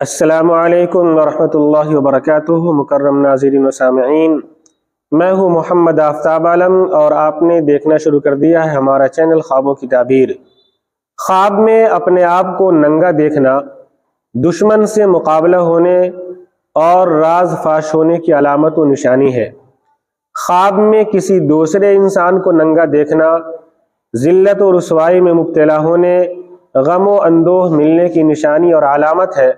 السلام علیکم ورحمۃ اللہ وبرکاتہ۔ مکرم ناظرین و سامعین، میں ہوں محمد آفتاب عالم اور آپ نے دیکھنا شروع کر دیا ہے ہمارا چینل خوابوں کی تعبیر۔ خواب میں اپنے آپ کو ننگا دیکھنا دشمن سے مقابلہ ہونے اور راز فاش ہونے کی علامت و نشانی ہے۔ خواب میں کسی دوسرے انسان کو ننگا دیکھنا ذلت و رسوائی میں مبتلا ہونے، غم و اندوہ ملنے کی نشانی اور علامت ہے۔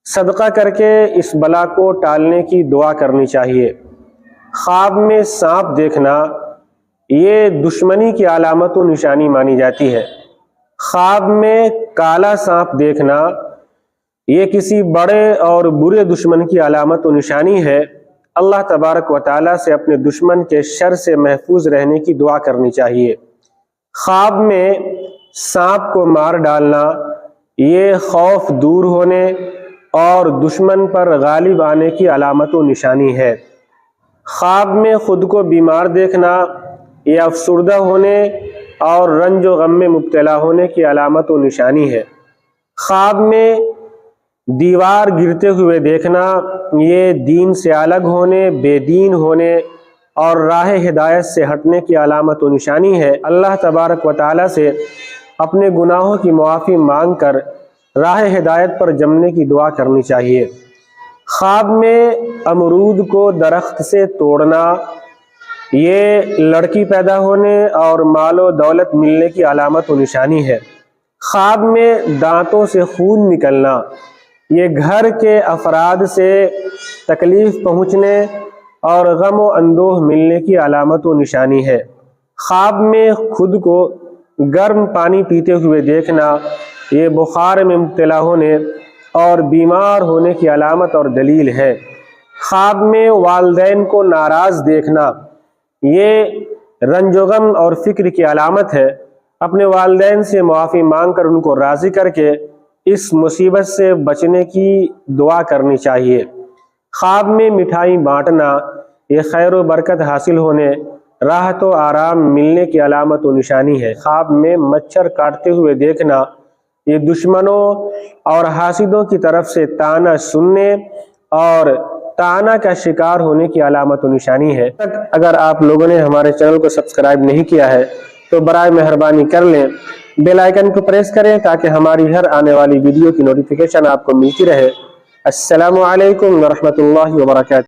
صدقہ کر کے اس بلا کو ٹالنے کی دعا کرنی چاہیے۔ خواب میں سانپ دیکھنا یہ دشمنی کی علامت و نشانی مانی جاتی ہے۔ خواب میں کالا سانپ دیکھنا یہ کسی بڑے اور برے دشمن کی علامت و نشانی ہے۔ اللہ تبارک و تعالیٰ سے اپنے دشمن کے شر سے محفوظ رہنے کی دعا کرنی چاہیے۔ خواب میں سانپ کو مار ڈالنا یہ خوف دور ہونے اور دشمن پر غالب آنے کی علامت و نشانی ہے۔ خواب میں خود کو بیمار دیکھنا یہ افسردہ ہونے اور رنج و غم میں مبتلا ہونے کی علامت و نشانی ہے۔ خواب میں دیوار گرتے ہوئے دیکھنا یہ دین سے الگ ہونے، بے دین ہونے اور راہ ہدایت سے ہٹنے کی علامت و نشانی ہے۔ اللہ تبارک و تعالیٰ سے اپنے گناہوں کی معافی مانگ کر راہ ہدایت پر جمنے کی دعا کرنی چاہیے۔ خواب میں امرود کو درخت سے توڑنا یہ لڑکی پیدا ہونے اور مال و دولت ملنے کی علامت و نشانی ہے۔ خواب میں دانتوں سے خون نکلنا یہ گھر کے افراد سے تکلیف پہنچنے اور غم و اندوہ ملنے کی علامت و نشانی ہے۔ خواب میں خود کو گرم پانی پیتے ہوئے دیکھنا یہ بخار میں مبتلا ہونے اور بیمار ہونے کی علامت اور دلیل ہے۔ خواب میں والدین کو ناراض دیکھنا یہ رنج و غم اور فکر کی علامت ہے۔ اپنے والدین سے معافی مانگ کر ان کو راضی کر کے اس مصیبت سے بچنے کی دعا کرنی چاہیے۔ خواب میں مٹھائی بانٹنا یہ خیر و برکت حاصل ہونے، راحت و آرام ملنے کی علامت و نشانی ہے۔ خواب میں مچھر کاٹتے ہوئے دیکھنا یہ دشمنوں اور حاسدوں کی طرف سے طعنہ سننے اور طعنہ کا شکار ہونے کی علامت و نشانی ہے۔ اگر آپ لوگوں نے ہمارے چینل کو سبسکرائب نہیں کیا ہے تو برائے مہربانی کر لیں، بیل آئیکن کو پریس کریں تاکہ ہماری ہر آنے والی ویڈیو کی نوٹیفیکیشن آپ کو ملتی رہے۔ السلام علیکم ورحمۃ اللہ وبرکاتہ۔